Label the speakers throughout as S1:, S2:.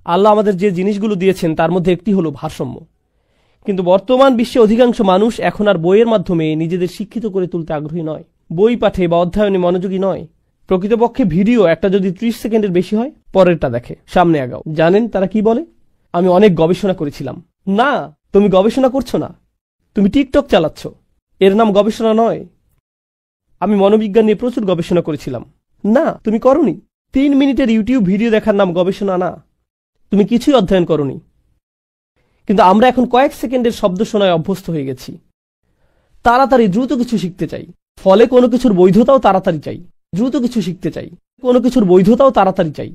S1: আল্লাহ আমাদের যে জিনিসগুলো দিয়েছেন তার মধ্যে একটি হলো ভারসাম্য। কিন্তু বর্তমান বিশ্বে অধিকাংশ মানুষ এখন আর বইয়ের মাধ্যমে নিজেদের শিক্ষিত করে তুলতে আগ্রহী নয়, বই পাঠে বা অধ্যয়নে মনোযোগী নয়। প্রকৃতপক্ষে ভিডিও একটা যদি 30 সেকেন্ডের বেশি হয়, পরেরটা দেখে, সামনে আগাও। জানেন তারা কি বলে? আমি অনেক গবেষণা করেছিলাম। না, তুমি গবেষণা করছো না, তুমি টিকটক চালাচ্ছ, এর নাম গবেষণা নয়। আমি মনোবিজ্ঞান নিয়ে প্রচুর গবেষণা করেছিলাম। না, তুমি করনি। 3 মিনিটের ইউটিউব ভিডিও দেখার নাম গবেষণা না, তুমি কিছুই অধ্যয়ন করনি। কিন্তু আমরা এখন কয়েক সেকেন্ডের শব্দ শোনায় অভ্যস্ত হয়ে গেছি। তাড়াতাড়ি দ্রুত কিছু শিখতে চাই, ফলে কোনো কিছুর বৈধতাও তাড়াতাড়ি চাই। দ্রুত কিছু শিখতে চাই, কোনো কিছুর বৈধতাও তাড়াতাড়ি চাই।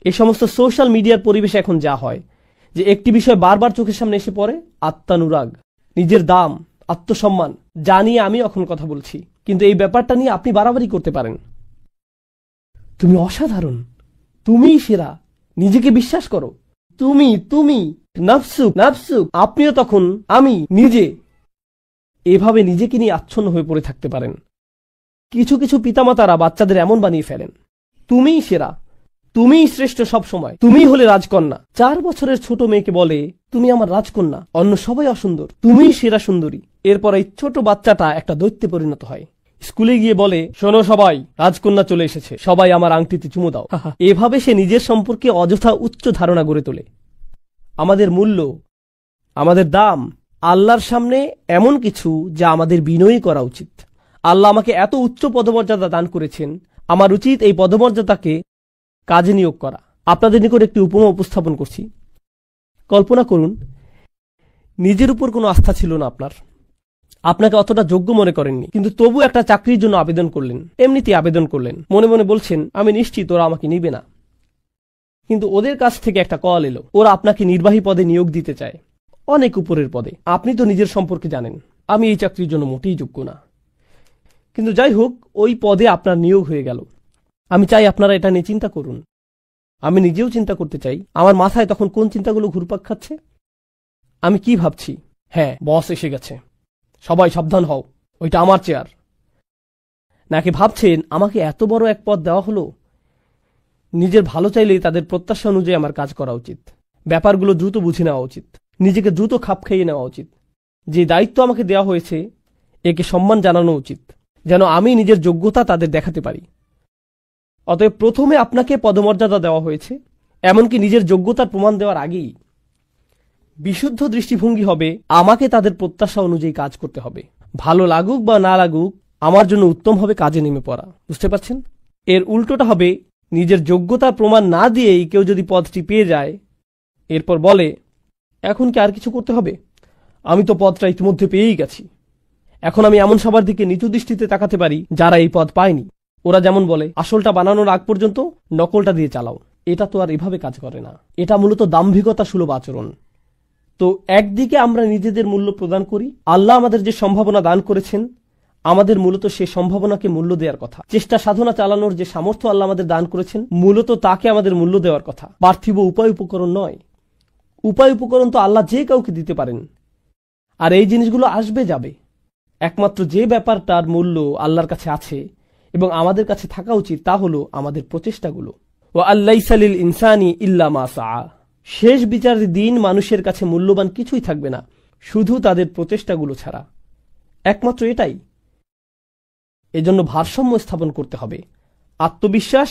S1: এই সমস্ত সোশ্যাল মিডিয়ার পরিবেশে এখন যা হয় যে একটি বিষয় বারবার চোখের সামনে এসে পড়ে, আত্মানুরাগ, নিজের দাম, আত্মসম্মান, যা নিয়ে আমি এখন কথা বলছি। কিন্তু এই ব্যাপারটা নিয়ে আপনি বাড়াবাড়ি করতে পারেন। তুমি অসাধারণ, তুমিই সেরা, নিজেকে বিশ্বাস করো, তুমি নাফসুক নাফসুক। আপনিও তখন আমি নিজে, এভাবে নিজেকে নিয়ে আচ্ছন্ন হয়ে পড়ে থাকতে পারেন। কিছু কিছু পিতামাতারা বাচ্চাদের এমন বানিয়ে ফেলেন, তুমিই সেরা, তুমিই শ্রেষ্ঠ, সব সময় তুমিই হলে রাজকন্যা। 4 বছরের ছোট মেয়েকে বলে, তুমি আমার রাজকন্যা, অন্য সবাই অসুন্দর, তুমিই সেরা সুন্দরী। এরপর এই ছোট বাচ্চাটা একটা দৈত্যে পরিণত হয়। স্কুলে গিয়ে বলে, শোনো সবাই, রাজকন্যা চলে এসেছে, সবাই আমার আংটিতে চুমু দাও। এভাবে সে নিজের সম্পর্কে অযথা উচ্চ ধারণা গড়ে তোলে। আমাদের মূল্য, আমাদের দাম আল্লাহর সামনে এমন কিছু যা আমাদের বিনয়ী করা উচিত। আল্লাহ আমাকে এত উচ্চ পদমর্যাদা দান করেছেন, আমার উচিত এই পদমর্যাদাকে কাজে নিয়োগ করা। আপনাদের নিকট একটি উপমা উপস্থাপন করছি। কল্পনা করুন, নিজের উপর কোনো আস্থা ছিল না আপনার, আপনাকে অতটা যোগ্য মনে করেননি, কিন্তু তবু একটা চাকরির জন্য আবেদন করলেন। এমনিতেই আবেদন করলেন, মনে মনে বলছেন, আমি নিশ্চিত ওরা আমাকে নিবে না। কিন্তু ওদের কাছ থেকে একটা কল এলো, ওরা আপনাকে নির্বাহী পদে নিয়োগ দিতে চায়, অনেক উপরের পদে। আপনি তো নিজের সম্পর্কে জানেন, আমি এই চাকরির জন্য মোটেই যোগ্য না। কিন্তু যাই হোক, ওই পদে আপনার নিয়োগ হয়ে গেল। আমি চাই আপনারা এটা নিয়ে চিন্তা করুন। আমি নিজেও চিন্তা করতে চাই। আমার মাথায় তখন কোন চিন্তাগুলো ঘুরপাক খাচ্ছে? আমি কি ভাবছি? হ্যাঁ, বস এসে গেছে, সবাই সাবধান হও, ওইটা আমার চেয়ার। নাকি ভাবছেন, আমাকে এত বড় এক পদ দেওয়া হলো, নিজের ভালো চাইলেই তাদের প্রত্যাশা অনুযায়ী আমার কাজ করা উচিত, ব্যাপারগুলো দ্রুত বুঝে নেওয়া উচিত, নিজেকে দ্রুত খাপ খাইয়ে নেওয়া উচিত। যে দায়িত্ব আমাকে দেওয়া হয়েছে একে সম্মান জানানো উচিত, যেন আমি নিজের যোগ্যতা তাদের দেখাতে পারি। অতএব প্রথমে আপনাকে পদমর্যাদা দেওয়া হয়েছে, এমনকি নিজের যোগ্যতার প্রমাণ দেওয়ার আগেই বিশুদ্ধ দৃষ্টিভঙ্গি হবে, আমাকে তাদের প্রত্যাশা অনুযায়ী কাজ করতে হবে। ভালো লাগুক বা না লাগুক, আমার জন্য উত্তম হবে কাজে নেমে পড়া। বুঝতে পারছেন? এর উল্টোটা হবে, নিজের যোগ্যতার প্রমাণ না দিয়েই কেউ যদি পদটি পেয়ে যায়, এরপর বলে, এখন কি আর কিছু করতে হবে? আমি তো পদটা ইতিমধ্যে পেয়েই গেছি। এখন আমি এমন সবার দিকে নিচু দৃষ্টিতে তাকাতে পারি যারা এই পদ পায়নি। ওরা যেমন বলে, আসলটা বানানোর আগ পর্যন্ত নকলটা দিয়ে চালাও। এটা তো আর এভাবে কাজ করে না, এটা মূলত দাম্ভিকতা সুলভ আচরণ। তো একদিকে আমরা নিজেদের মূল্য প্রদান করি, আল্লাহ আমাদের যে সম্ভাবনা দান করেছেন, আমাদের মূলত সে সম্ভাবনাকে মূল্য দেওয়ার কথা। চেষ্টা সাধনা চালানোর যে সামর্থ্য আল্লাহ আমাদের দান করেছেন, মূলত তাকে আমাদের মূল্য দেওয়ার কথা, পার্থিব উপায় উপকরণ নয়। উপায় উপকরণ তো আল্লাহ যে কাউকে দিতে পারেন, আর এই জিনিসগুলো আসবে যাবে। একমাত্র যে ব্যাপারটার মূল্য আল্লাহর কাছে আছে এবং আমাদের কাছে থাকা উচিত, তা হলো আমাদের প্রচেষ্টাগুলো। ওয়া আল্লাইসা লিল ইনসানি ইল্লা মা সাআ। শেষ বিচারের দিন মানুষের কাছে মূল্যবান কিছুই থাকবে না, শুধু তাদের প্রচেষ্টাগুলো ছাড়া। একমাত্র এটাই। এজন্য ভারসাম্য স্থাপন করতে হবে আত্মবিশ্বাস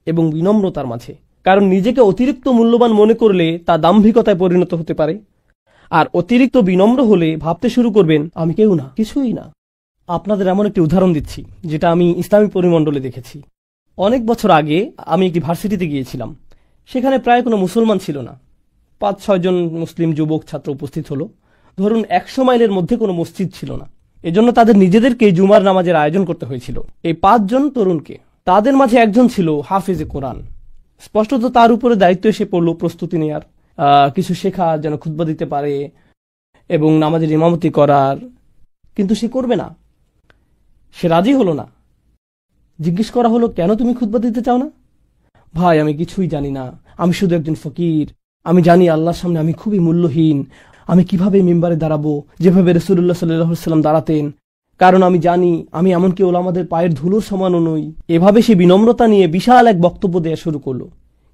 S1: এবং বিনম্রতার মাঝে। কারণ নিজেকে অতিরিক্ত মূল্যবান মনে করলে তা দাম্ভিকতায় পরিণত হতে পারে, আর অতিরিক্ত বিনম্র হলে ভাবতে শুরু করবেন, আমি কেউ না, কিছুই না। আপনাদের এমন একটি উদাহরণ দিচ্ছি যেটা আমি ইসলামী পরিমণ্ডলে দেখেছি। অনেক বছর আগে আমি একটি ভার্সিটিতে গিয়েছিলাম। সেখানে প্রায় কোনো মুসলমান ছিল না। 5-6 জন মুসলিম যুবক ছাত্র উপস্থিত হলো। ধরুন 100 মাইলের মধ্যে কোনো মসজিদ ছিল না, এজন্য তাদের নিজেদেরকে জুমার নামাজের আয়োজন করতে হয়েছিল। এই 5 জন তরুণকে, তাদের মাঝে একজন ছিল হাফেজে কোরআন। স্পষ্টত তার উপরে দায়িত্ব এসে পড়ল প্রস্তুতি নেয়ার, কিছু শেখা, যেন খুতবা দিতে পারে এবং নামাজের ইমামতি করার। কিন্তু সে করবে না, সে রাজি হলো না। জিজ্ঞেস করা হলো, কেন তুমি খুতবা দিতে চাও না? ভাই, আমি কিছুই জানি না, আমি শুধু একজন ফকির। আমি জানি আল্লাহর সামনে আমি খুবই মূল্যহীন। আমি কিভাবে মিম্বারে দাঁড়াবো যেভাবে রাসূলুল্লাহ সাল্লাল্লাহু আলাইহি ওয়াসাল্লাম দাঁড়াতেন, কারণ আমি জানি আমি এমনকি ওলামাদের পায়ের ধুলোর সমানও নই। এভাবে সে বিনম্রতা নিয়ে বিশাল এক বক্তব্য দেওয়া শুরু করলো।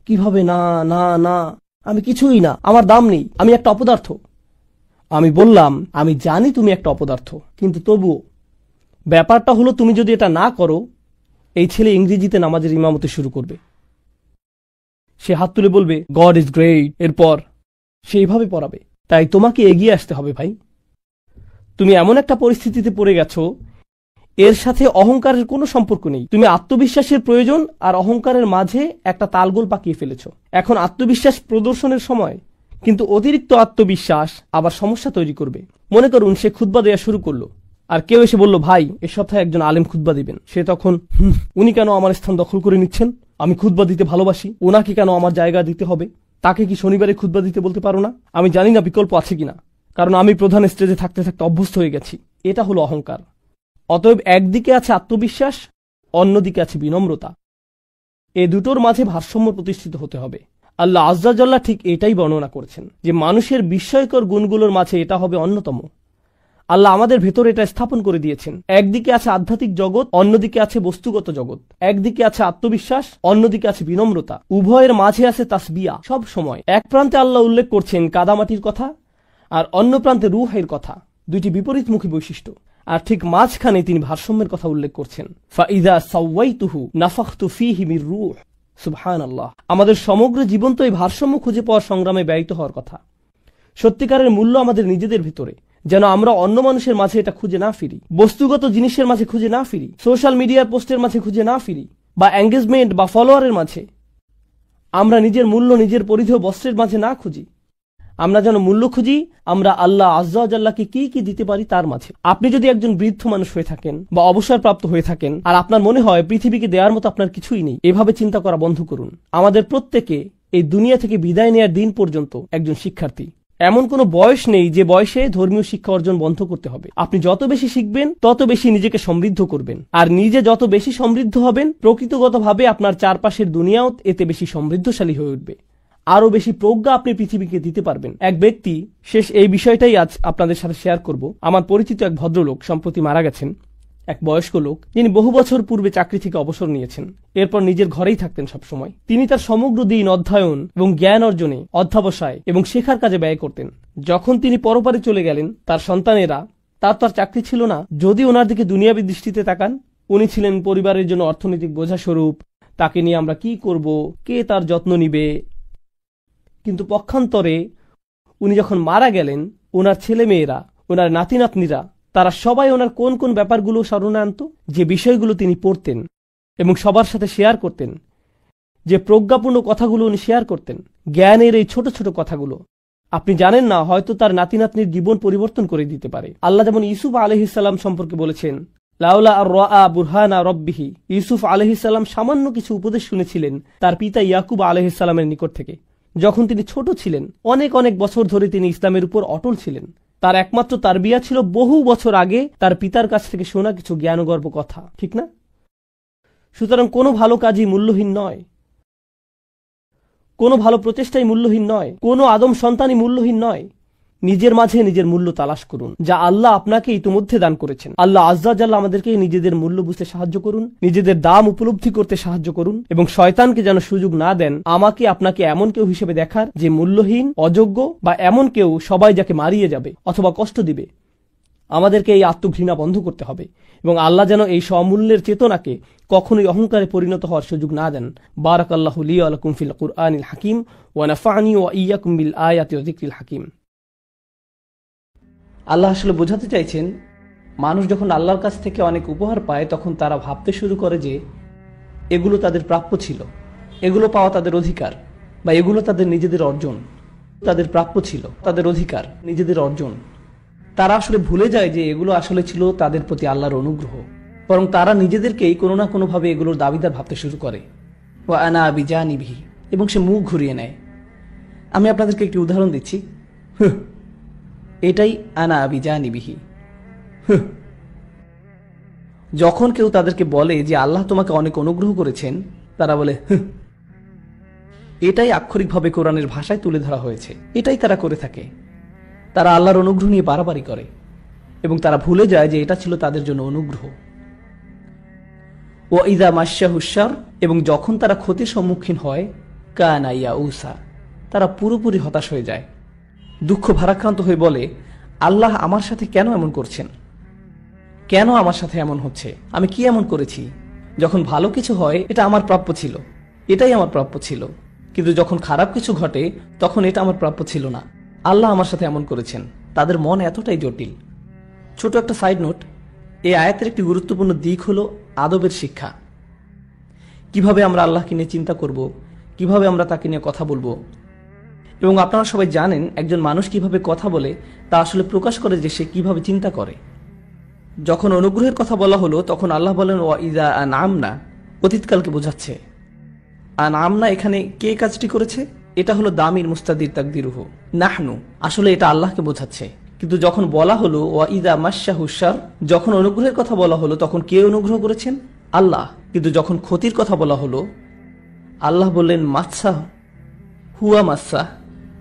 S1: কিভাবে? না না না, আমি কিছুই না, আমার দাম নেই, আমি একটা অপদার্থ। আমি বললাম, আমি জানি তুমি একটা অপদার্থ, কিন্তু তবুও ব্যাপারটা হলো তুমি যদি এটা না করো, এই ছেলে ইংরেজিতে নামাজের ইমামতি শুরু করবে। সে হাত তুলে বলবে গড ইজ গ্রেট, এরপর সে এইভাবে পড়াবে। তাই তোমাকে এগিয়ে আসতে হবে ভাই। তুমি এমন একটা পরিস্থিতিতে পড়ে গেছো, এর সাথে অহংকারের কোনো সম্পর্ক নেই। তুমি আত্মবিশ্বাসের প্রয়োজন আর অহংকারের মাঝে একটা তালগোল পাকিয়ে ফেলেছ। এখন আত্মবিশ্বাস প্রদর্শনের সময়, কিন্তু অতিরিক্ত আত্মবিশ্বাস আবার সমস্যা তৈরি করবে। মনে করুন সে খুতবা দেওয়া শুরু করলো, আর কেউ এসে বলল ভাই এ সপ্তাহে একজন আলেম খুতবা দিবেন। সে তখন উনি কেন আমার স্থান দখল করে নিচ্ছেন? আমি খুতবা দিতে ভালোবাসি, ওনাকে কেন আমার জায়গা দিতে হবে? তাকে কি শনিবারে খুতবা দিতে বলতে পারো না? আমি জানি না বিকল্প আছে কিনা, কারণ আমি প্রধান স্টেজে থাকতে থাকতে অভ্যস্ত হয়ে গেছি। এটা হলো অহংকার। অতএব একদিকে আছে আত্মবিশ্বাস, অন্যদিকে আছে বিনম্রতা। এ দুটোর মাঝে ভারসাম্য প্রতিষ্ঠিত হতে হবে। আল্লাহ আজ্জা জাল্লাহ ঠিক এটাই বর্ণনা করেছেন যে মানুষের বিস্ময়কর গুণগুলোর মাঝে এটা হবে অন্যতম। আল্লাহ আমাদের ভেতর এটা স্থাপন করে দিয়েছেন। একদিকে আছে আধ্যাত্মিক জগৎ, অন্যদিকে আছে বস্তুগত জগৎ। একদিকে আছে আত্মবিশ্বাস, অন্যদিকে আছে বিনম্রতা। উভয়ের মাঝে আছে তাসবিয়া। সব সময় এক প্রান্তে আল্লাহ উল্লেখ করছেন কাদামাটির কথা, আর অন্য প্রান্তে রূহের কথা, দুইটি বিপরীতমুখী বৈশিষ্ট্য। আর ঠিক মাঝখানে তিনি ভারসাম্যের কথা উল্লেখ করছেন, ফাইদা সাওয়াইতুহু নাফাখতু ফীহি মির রূহ। সুবহানাল্লাহ। আমাদের সমগ্র জীবন তো এই ভারসাম্য খুঁজে পাওয়ার সংগ্রামে ব্যয়িত হওয়ার কথা। সত্যিকারের মূল্য আমাদের নিজেদের ভিতরে, যেন আমরা অন্য মানুষের মাঝে এটা খুঁজে না ফিরি, বস্তুগত জিনিসের মাঝে খুঁজে না ফিরি, সোশ্যাল মিডিয়ার পোস্টের মাঝে খুঁজে না ফিরি, বা এঙ্গেজমেন্ট বা ফলোয়ারের মাঝে। আমরা নিজের মূল্য নিজের পরিধেয় বস্ত্রের মাঝে না খুঁজি। আমরা যেন মূল্য খুঁজি আমরা আল্লাহ আজ্জা জাল্লাহকে কি কি দিতে পারি তার মাঝে। আপনি যদি একজন বৃদ্ধ মানুষ হয়ে থাকেন বা অবসরপ্রাপ্ত হয়ে থাকেন, আর আপনার মনে হয় পৃথিবীকে দেওয়ার মতো আপনার কিছুই নেই, এভাবে চিন্তা করা বন্ধ করুন। আমাদের প্রত্যেকে এই দুনিয়া থেকে বিদায় নেয়ার দিন পর্যন্ত একজন শিক্ষার্থী। এমন কোনো বয়স নেই যে বয়সে ধর্মীয় শিক্ষা অর্জন বন্ধ করতে হবে। আপনি যত বেশি শিখবেন তত বেশি নিজেকে সমৃদ্ধ করবেন, আর নিজে যত বেশি সমৃদ্ধ হবেন প্রকৃতগতভাবে আপনার চারপাশের দুনিয়াও এতে বেশি সমৃদ্ধশালী হয়ে উঠবে। আরো বেশি প্রজ্ঞা আপনি পৃথিবীকে দিতে পারবেন। এক ব্যক্তি, শেষ এই বিষয়টাই আজ আপনাদের সাথে শেয়ার করব। আমার পরিচিত এক ভদ্রলোক সম্প্রতি মারা গেছেন, এক বয়স্ক লোক, যিনি বহু বছর পূর্বে চাকরি থেকে অবসর নিয়েছেন। এরপর নিজের ঘরেই থাকতেন সবসময়। তিনি তার সমগ্র দিন অধ্যয়ন এবং জ্ঞান অর্জনে, অধ্যাবসায় এবং শেখার কাজে ব্যয় করতেন। যখন তিনি পরপারে চলে গেলেন, তার সন্তানেরা, তার চাকরি ছিল না। যদি ওনার দিকে দুনিয়াবী দৃষ্টিতে তাকান, উনি ছিলেন পরিবারের জন্য অর্থনৈতিক বোঝা স্বরূপ। তাকে নিয়ে আমরা কি করব, কে তার যত্ন নিবে। কিন্তু পক্ষান্তরে উনি যখন মারা গেলেন, ওনার ছেলে মেয়েরা, ওনার নাতি নাতনিরা, তারা সবাই ওনার কোন কোন ব্যাপারগুলো স্মরণে আনত, যে বিষয়গুলো তিনি পড়তেন এবং সবার সাথে শেয়ার করতেন, যে প্রজ্ঞাপূর্ণ কথাগুলো উনি শেয়ার করতেন, জ্ঞানের এই ছোট ছোট কথাগুলো। আপনি জানেন না, হয়তো তার নাতি নাতনির জীবন পরিবর্তন করে দিতে পারে। আল্লাহ যেমন ইউসুফ আলাইহিস সালাম সম্পর্কে বলেছেন, লাউলা আর রাআ বুরহানা রাব্বিহি। ইউসুফ আলাইহিস সালাম সামান্য কিছু উপদেশ শুনেছিলেন তার পিতা ইয়াকুব আলাইহিস সালামের নিকট থেকে। যখন তিনি ছোট ছিলেন, অনেক অনেক বছর ধরে তিনি ইসলামের উপর অটল ছিলেন। তার একমাত্র তারবিয়া ছিল বহু বছর আগে তার পিতার কাছ থেকে শোনা কিছু জ্ঞানগর্ভ কথা, ঠিক না? সুতরাং কোনো ভালো কাজই মূল্যহীন নয়, কোনো ভালো প্রচেষ্টাই মূল্যহীন নয়, কোনো আদম সন্তানই মূল্যহীন নয়। নিজের মাঝে নিজের মূল্য তালাশ করুন, যা আল্লাহ আপনাকে ইতিমধ্যে দান করেছেন। আল্লাহ আজ্জা জাল্লাহ আমাদেরকে নিজেদের মূল্য বুঝতে সাহায্য করুন, নিজেদের দাম উপলব্ধি করতে সাহায্য করুন, এবং শয়তানকে যেন সুযোগ না দেন আমাকে আপনাকে এমন কেউ হিসেবে দেখার যে মূল্যহীন, অযোগ্য, বা এমন কেউ সবাই যাকে মারিয়ে যাবে অথবা কষ্ট দিবে। আমাদেরকে এই আত্মঘৃণা বন্ধ করতে হবে, এবং আল্লাহ যেন এই সমূল্যের চেতনাকে কখনোই অহংকারে পরিণত হওয়ার সুযোগ না দেন। বারাকাল্লাহু লি ওয়া লাকুম ফিল কুরআনিল হাকিম ওয়া নাফা'নি ওয়া ইয়্যাকুম বিল আয়াতি ওয়া যিকরিল হাকিম। আল্লাহ আসলে বোঝাতে চাইছেন, মানুষ যখন আল্লাহর কাছ থেকে অনেক উপহার পায় তখন তারা ভাবতে শুরু করে যে এগুলো তাদের প্রাপ্য ছিল, এগুলো পাওয়া তাদের অধিকার, বা এগুলো তাদের নিজেদের অর্জন। তাদের প্রাপ্য ছিল, তাদের অধিকার, নিজেদের অর্জন। তারা আসলে ভুলে যায় যে এগুলো আসলে ছিল তাদের প্রতি আল্লাহর অনুগ্রহ। বরং তারা নিজেদেরকেই কোনো না কোনোভাবে এগুলোর দাবিদার ভাবতে শুরু করে। ও আনা বিজানিবিহি, এবং সে মুখ ঘুরিয়ে নেয়। আমি আপনাদেরকে একটি উদাহরণ দিচ্ছি। এটাই আনা বিজানিবিহি। যখন কেউ তাদেরকে বলে যে আল্লাহ তোমাকে অনেক অনুগ্রহ করেছেন, তারা বলে এটাই আক্ষরিকভাবে কোরআনের ভাষায় তুলে ধরা হয়েছে। এটাই তারা করে থাকে। তারা আল্লাহর অনুগ্রহ নিয়ে বাড়াবাড়ি করে, এবং তারা ভুলে যায় যে এটা ছিল তাদের জন্য অনুগ্রহ। ও ইদা মাশাহুশ শার, এবং যখন তারা ক্ষতির সম্মুখীন হয়,
S2: কানা ইয়াউসা, তারা পুরোপুরি হতাশ হয়ে যায়, দুঃখ ভারাক্রান্ত হয়ে বলে, আল্লাহ আমার সাথে কেন এমন করছেন, কেন আমার সাথে এমন হচ্ছে, আমি কি এমন করেছি? যখন ভালো কিছু হয় এটা আমার প্রাপ্য ছিল, এটাই আমার প্রাপ্য ছিল, কিন্তু যখন খারাপ কিছু ঘটে তখন এটা আমার প্রাপ্য ছিল না, আল্লাহ আমার সাথে এমন করেছেন। তাদের মন এতটাই জটিল। ছোট একটা সাইড নোট, এই আয়াতের একটি গুরুত্বপূর্ণ দিক হলো আদবের শিক্ষা। কিভাবে আমরা আল্লাহকে নিয়ে চিন্তা করব, কিভাবে আমরা তাকে নিয়ে কথা বলবো। এবং আপনারা সবাই জানেন একজন মানুষ কিভাবে কথা বলে তা আসলে প্রকাশ করে যে সে কিভাবে চিন্তা করে। যখন অনুগ্রহের কথা বলা হলো তখন আল্লাহ বলেন ওয়া ইযা আনআমনা, অতীতকালকে বোঝাচ্ছে। আনআমনা এখানে কে কাজটি করেছে? এটা হলো দামির মুস্তাদির তাকদিরুহু, নাহনু, আসলে এটা আল্লাহকে বোঝাচ্ছে। কিন্তু যখন বলা হলো ওয়া ইযা মাসসাহুশ শার, যখন অনুগ্রহের কথা বলা হলো তখন কে অনুগ্রহ করেছেন? আল্লাহ। কিন্তু যখন ক্ষতির কথা বলা হলো আল্লাহ বললেন মাসসা হুয়া মাসসা,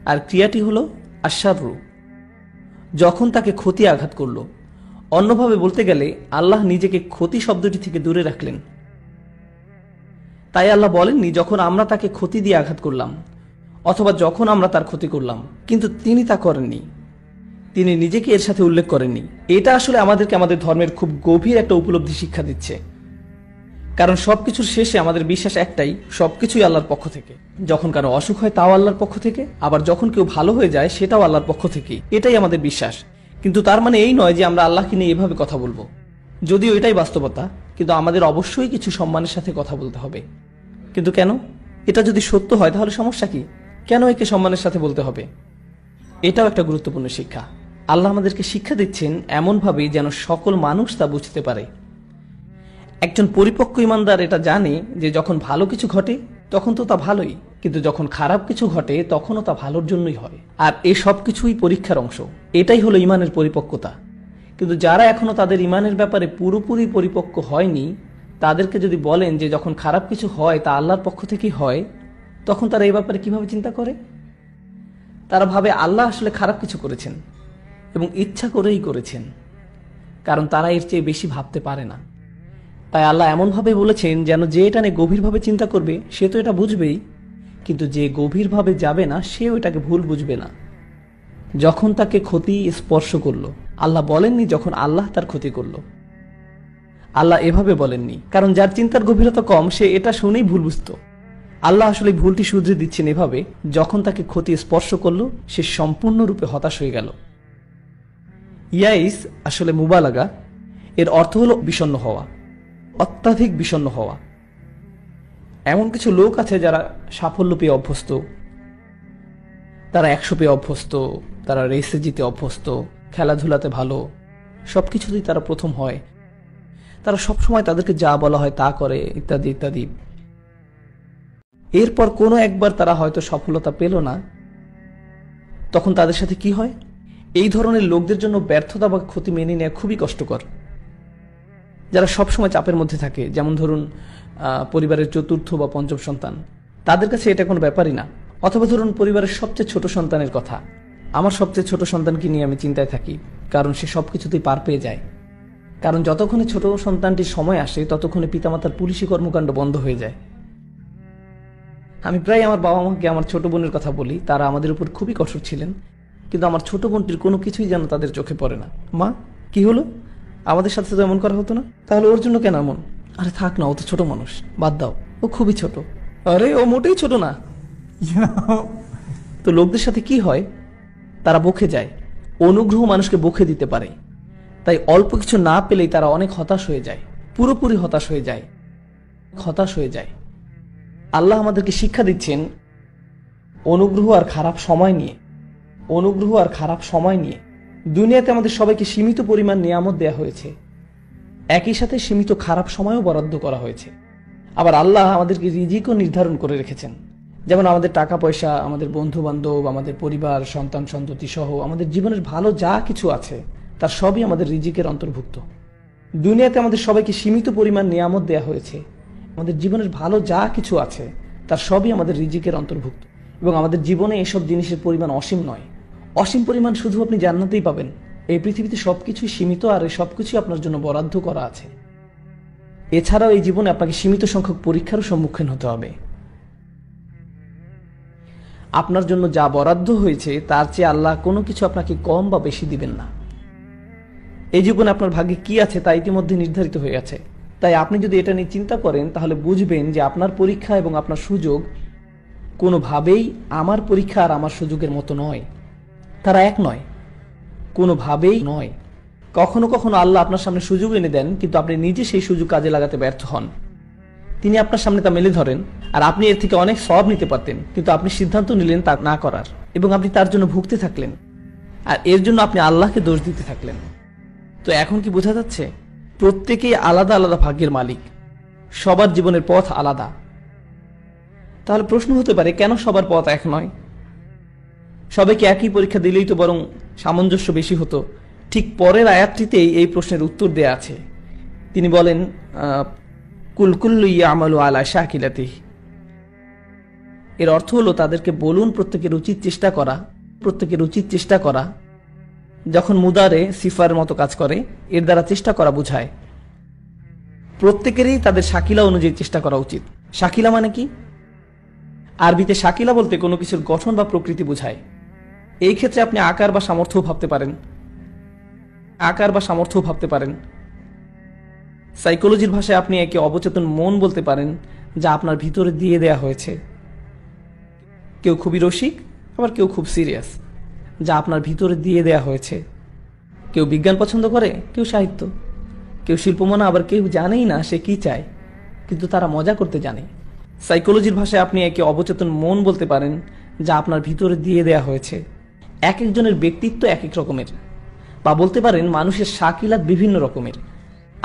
S2: আর ক্রিয়াটি হলো আশাররু, যখন তাকে ক্ষতি আঘাত করলো। অন্যভাবে বলতে গেলে আল্লাহ নিজেকে ক্ষতি শব্দটি থেকে দূরে রাখলেন। তাই আল্লাহ বলেননি যখন আমরা তাকে ক্ষতি দিয়ে আঘাত করলাম অথবা যখন আমরা তার ক্ষতি করলাম, কিন্তু তিনি তা করেননি, তিনি নিজেকে এর সাথে উল্লেখ করেননি। এটা আসলে আমাদেরকে আমাদের ধর্মের খুব গভীর একটা উপলব্ধি শিক্ষা দিচ্ছে। কারণ সবকিছুর শেষে আমাদের বিশ্বাস একটাই, সবকিছুই আল্লাহর পক্ষ থেকে। যখন কারো অসুখ হয় তাও আল্লাহর পক্ষ থেকে, আবার যখন কেউ ভালো হয়ে যায় সেটাও আল্লাহর পক্ষ থেকে। এটাই আমাদের বিশ্বাস। কিন্তু তার মানে এই নয় যে আমরা আল্লাহকে নিয়ে এভাবে কথা বলবো, যদিও এটাই বাস্তবতা। কিন্তু আমাদের অবশ্যই কিছু সম্মানের সাথে কথা বলতে হবে। কিন্তু কেন? এটা যদি সত্য হয় তাহলে সমস্যা কি? কেন একে সম্মানের সাথে বলতে হবে? এটাও একটা গুরুত্বপূর্ণ শিক্ষা। আল্লাহ আমাদেরকে শিক্ষা দিচ্ছেন এমনভাবে যেন সকল মানুষ তা বুঝতে পারে। একজন পরিপক্ক ইমানদার এটা জানে যে যখন ভালো কিছু ঘটে তখন তো তা ভালোই, কিন্তু যখন খারাপ কিছু ঘটে তখনও তা ভালোর জন্যই হয়। আর এই সব কিছুই পরীক্ষার অংশ। এটাই হলো ইমানের পরিপক্কতা। কিন্তু যারা এখনো তাদের ইমানের ব্যাপারে পুরোপুরি পরিপক্ক হয়নি, তাদেরকে যদি বলেন যে যখন খারাপ কিছু হয় তা আল্লাহর পক্ষ থেকেই হয়, তখন তারা এই ব্যাপারে কিভাবে চিন্তা করে? তারা ভাবে আল্লাহ আসলে খারাপ কিছু করেছেন এবং ইচ্ছা করেই করেছেন, কারণ তারা এর চেয়ে বেশি ভাবতে পারে না। তাই আল্লাহ এমনভাবে বলেছেন যেন যে এটা নিয়ে গভীরভাবে চিন্তা করবে সে তো এটা বুঝবেই, কিন্তু যে গভীরভাবে যাবে না সেও এটাকে ভুল বুঝবে না। যখন তাকে ক্ষতি স্পর্শ করলো, আল্লাহ বলেননি যখন আল্লাহ তার ক্ষতি করলো। আল্লাহ এভাবে বলেননি, কারণ যার চিন্তার গভীরতা কম সে এটা শুনেই ভুল বুঝতো। আল্লাহ আসলে ভুলটি শুধরে দিচ্ছেন এভাবে, যখন তাকে ক্ষতি স্পর্শ করলো সে সম্পূর্ণরূপে হতাশ হয়ে গেল। ইয়াইস আসলে মুবালাগা, এর অর্থ হলো বিষণ্ণ হওয়া, অত্যাধিক বিষণ্ণ হওয়া। এমন কিছু লোক আছে যারা সাফল্য পেয়ে অভ্যস্ত, তারা 100 পেয়ে অভ্যস্ত, তারা রেসে জিতে অভ্যস্ত, খেলাধুলাতে ভালো, সবকিছুতেই তারা প্রথম হয়, তারা সবসময় তাদেরকে যা বলা হয় তা করে, ইত্যাদি ইত্যাদি। এরপর কোনো একবার তারা হয়তো সফলতা পেল না, তখন তাদের সাথে কি হয়? এই ধরনের লোকদের জন্য ব্যর্থতা বা ক্ষতি মেনে নেওয়া খুবই কষ্টকর। যারা সবসময় চাপের মধ্যে থাকে, যেমন ধরুন পরিবারের চতুর্থ বা পঞ্চম সন্তান, তাদের কাছে এটা কোনো ব্যাপারই না। অথবা ধরুন পরিবারের সবচেয়ে ছোট সন্তানের কথা, আমার সবচেয়ে ছোট সন্তানকে নিয়ে আমি চিন্তায় থাকি, কারণ সে সবকিছুতেই পার পেয়ে যায়। কারণ যতক্ষণে ছোট সন্তানটির সময় আসে ততক্ষণে পিতামাতার পুলিশি কর্মকাণ্ড বন্ধ হয়ে যায়। আমি প্রায় আমার বাবা মাকে আমার ছোট বোনের কথা বলি, তারা আমাদের উপর খুবই কঠোর ছিলেন, কিন্তু আমার ছোট বোনটির কোনো কিছুই যেন তাদের চোখে পড়ে না। মা, কি হলো? আমাদের সাথে তো এমন করা হতো না, তাহলে ওর জন্য কেন এমন? আরে থাক না, ও তো ছোট মানুষ, বাদ দাও, ও খুবই ছোট। আরে ও মোটেই ছোট না। তো লোকদের সাথে কি হয়? তারা বকে যায়। অনুগ্রহ মানুষকে বকে দিতে পারে। তাই অল্প কিছু না পেলেই তারা অনেক হতাশ হয়ে যায়, পুরোপুরি হতাশ হয়ে যায়। আল্লাহ আমাদেরকে শিক্ষা দিচ্ছেন অনুগ্রহ আর খারাপ সময় নিয়ে। দুনিয়াতে আমাদের সবাইকে সীমিত পরিমাণ নিয়ামত দেয়া হয়েছে, একই সাথে সীমিত খারাপ সময়ও বরাদ্দ করা হয়েছে। আবার আল্লাহ আমাদেরকে রিজিকও নির্ধারণ করে রেখেছেন। যেমন আমাদের টাকা পয়সা, আমাদের বন্ধু বান্ধব, আমাদের পরিবার, সন্তান সন্ততি সহ আমাদের জীবনের ভালো যা কিছু আছে তার সবই আমাদের রিজিকের অন্তর্ভুক্ত। দুনিয়াতে আমাদের সবাইকে সীমিত পরিমাণ নিয়ামত দেয়া হয়েছে, আমাদের জীবনের ভালো যা কিছু আছে তার সবই আমাদের রিজিকের অন্তর্ভুক্ত। এবং আমাদের জীবনে এসব জিনিসের পরিমাণ অসীম নয়। অসীম পরিমাণ শুধু আপনি জান্নাতেই পাবেন। এই পৃথিবীতে সবকিছুই সীমিত, আর এই সবকিছুই আপনার জন্য বরাদ্দ করা আছে। এছাড়াও এই জীবনে আপনাকে সীমিত সংখ্যক পরীক্ষারও সম্মুখীন হতে হবে। আপনার জন্য যা বরাদ্দ হয়েছে তার চেয়ে আল্লাহ কোনো কিছু আপনাকে কম বা বেশি দিবেন না। এই জীবনে আপনার ভাগ্যে কি আছে তা ইতিমধ্যে নির্ধারিত হয়ে গেছে। তাই আপনি যদি এটা নিয়ে চিন্তা করেন তাহলে বুঝবেন যে আপনার পরীক্ষা এবং আপনার সুযোগ কোনোভাবেই আমার পরীক্ষা আর আমার সুযোগের মতো নয়। তারা এক নয়, কোনোভাবেই নয়। কখনো কখনো আল্লাহ আপনার সামনে সুযোগ এনে দেন, কিন্তু আপনি নিজে সেই সুযোগ কাজে লাগাতে ব্যর্থ হন। তিনি আপনার সামনে তা মেলে ধরেন, আর আপনি এর থেকে অনেক সওয়াব নিতে পারতেন, কিন্তু আপনি সিদ্ধান্ত নিলেন তা না করার, এবং আপনি তার জন্য ভুগতে থাকলেন, আর এর জন্য আপনি আল্লাহকে দোষ দিতে থাকলেন। তো এখন কি বোঝা যাচ্ছে? প্রত্যেকেই আলাদা আলাদা ভাগ্যের মালিক, সবার জীবনের পথ আলাদা। তাহলে প্রশ্ন হতে পারে, কেন সবার পথ এক নয়? সবাইকে একই পরীক্ষা দিলেই তো বরং সামঞ্জস্য বেশি হতো। ঠিক পরের আয়াতটিতেই এই প্রশ্নের উত্তর দেয়া আছে। তিনি বলেন, কুলকুল্লু ইয়ামালু আলা শাকিলাতিহি। এর অর্থ হলো তাদেরকে বলুন প্রত্যেকের উচিত চেষ্টা করা। যখন মুদারে সিফার মতো কাজ করে, এর দ্বারা চেষ্টা করা বোঝায়। প্রত্যেকেরই তাদের শাকিলা অনুযায়ী চেষ্টা করা উচিত। শাকিলা মানে কি? আরবিতে শাকিলা বলতে কোনো কিছুর গঠন বা প্রকৃতি বোঝায়। এই ক্ষেত্রে আপনি আকার বা সামর্থ্য ভাবতে পারেন। সাইকোলজির ভাষায় আপনি একে অবচেতন মন বলতে পারেন, যা আপনার ভিতরে দিয়ে দেয়া হয়েছে। কেউ খুবই রসিক, আবার কেউ খুব সিরিয়াস, যা আপনার ভিতরে দিয়ে দেয়া হয়েছে। কেউ বিজ্ঞান পছন্দ করে, কেউ সাহিত্য, কেউ শিল্পমনা, আবার কেউ জানেই না সে কি চায়, কিন্তু তারা মজা করতে জানে। সাইকোলজির ভাষায় আপনি একে অবচেতন মন বলতে পারেন, যা আপনার ভিতরে দিয়ে দেয়া হয়েছে। এক একজনের ব্যক্তিত্ব এক এক রকমের, বা বলতে পারেন মানুষের শাকিলাত বিভিন্ন রকমের।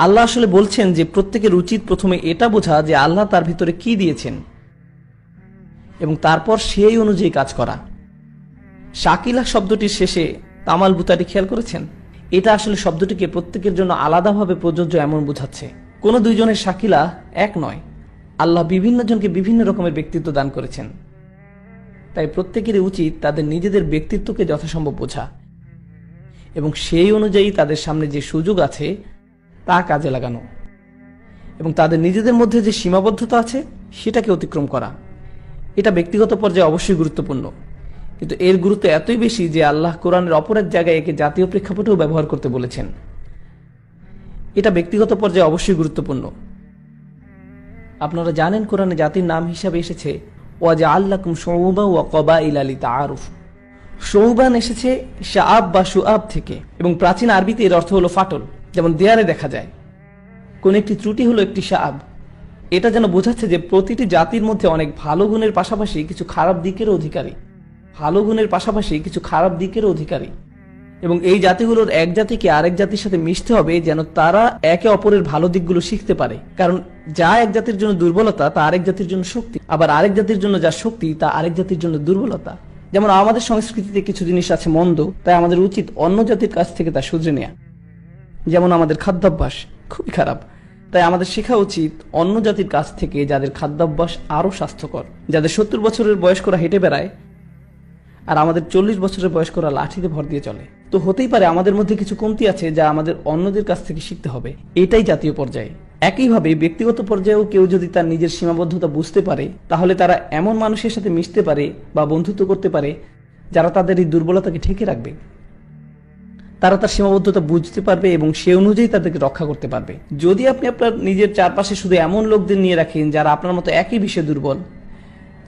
S2: আল্লাহ আসলে বলছেন যে প্রত্যেকের উচিত প্রথমে এটা বোঝা যে আল্লাহ তার ভিতরে কি দিয়েছেন, এবং তারপর সেই অনুযায়ী কাজ করা। শাকিলা শব্দটির শেষে তামাল বুতারি খেয়াল করেছেন? এটা আসলে শব্দটিকে প্রত্যেকের জন্য আলাদাভাবে প্রযোজ্য এমন বোঝাচ্ছে। কোনো দুইজনের শাকিলা এক নয়। আল্লাহ বিভিন্ন জনকে বিভিন্ন রকমের ব্যক্তিত্ব দান করেছেন। তাই প্রত্যেকেরই উচিত তাদের নিজেদের ব্যক্তিত্বকে যথাসম্ভব বোঝা, এবং সেই অনুযায়ী তাদের সামনে যে সুযোগ আছে তা কাজে লাগানো, এবং তাদের নিজেদের মধ্যে যে সীমাবদ্ধতা আছে সেটাকে অতিক্রম করা। এটা ব্যক্তিগত পর্যায়ে অবশ্যই গুরুত্বপূর্ণ, কিন্তু এর গুরুত্ব এতই বেশি যে আল্লাহ কোরআনের অপর এক জায়গায় একে জাতীয় প্রেক্ষাপটেও ব্যবহার করতে বলেছেন। এটা ব্যক্তিগত পর্যায়ে অবশ্যই গুরুত্বপূর্ণ। আপনারা জানেন কোরআনে জাতির নাম হিসাবে এসেছে ওয়াজআল্লাকুম শুউবা ওয়া ক্বাবাইলা লিতাআরুফু। শৌবান এসেছে শাআব বা শুআব থেকে, এবং প্রাচীন আরবিতে এর অর্থ হলো ফাটল। যেমন দেয়ালে দেখা যায় কোন একটি ত্রুটি হলো একটি শাআব। এটা যেন বোঝাচ্ছে যে প্রতিটি জাতির মধ্যে অনেক ভালো গুণের পাশাপাশি কিছু খারাপ দিকেরও অধিকারী, এবং এই জাতিগুলোর এক জাতিকে আরেক জাতির সাথে মিশতে হবে যেন তারা একে অপরের ভালো দিকগুলো শিখতে পারে। কারণ যা এক জাতির জন্য দুর্বলতা তা আরেক জাতির জন্য শক্তি, আবার আরেক জাতির জন্য যা শক্তি তা আরেক জাতির জন্য দুর্বলতা। যেমন আমাদের সংস্কৃতিতে কিছু জিনিস আছে মন্দ, তাই আমাদের উচিত অন্য জাতির কাছ থেকে তা শুধরে নেয়া। যেমন আমাদের খাদ্যাভ্যাস খুবই খারাপ, তাই আমাদের শেখা উচিত অন্য জাতির কাছ থেকে যাদের খাদ্যাভ্যাস আরো স্বাস্থ্যকর, যাদের 70 বছরের বয়স্করা হেঁটে বেড়ায় আর আমাদের 40 বছরের বয়স্করা লাঠিতে ভর দিয়ে চলে। তো হতেই পারে আমাদের মধ্যে কিছু কমতি আছে যা আমাদের অন্যদের কাছ থেকে শিখতে হবে। এটাই জাতীয় পর্যায়ে। একইভাবে ব্যক্তিগত পর্যায়েও কেউ যদি তার নিজের সীমাবদ্ধতা বুঝতে পারে, তাহলে তারা এমন মানুষের সাথে মিশতে পারে বা বন্ধুত্ব করতে পারে যারা তাদের এই দুর্বলতাকে ঠেকে রাখবে। তারা তার সীমাবদ্ধতা বুঝতে পারবে এবং সে অনুযায়ী তাদেরকে রক্ষা করতে পারবে। যদি আপনি আপনার নিজের চারপাশে শুধু এমন লোকদের নিয়ে রাখেন যারা আপনার মতো একই বিষয়ে দুর্বল,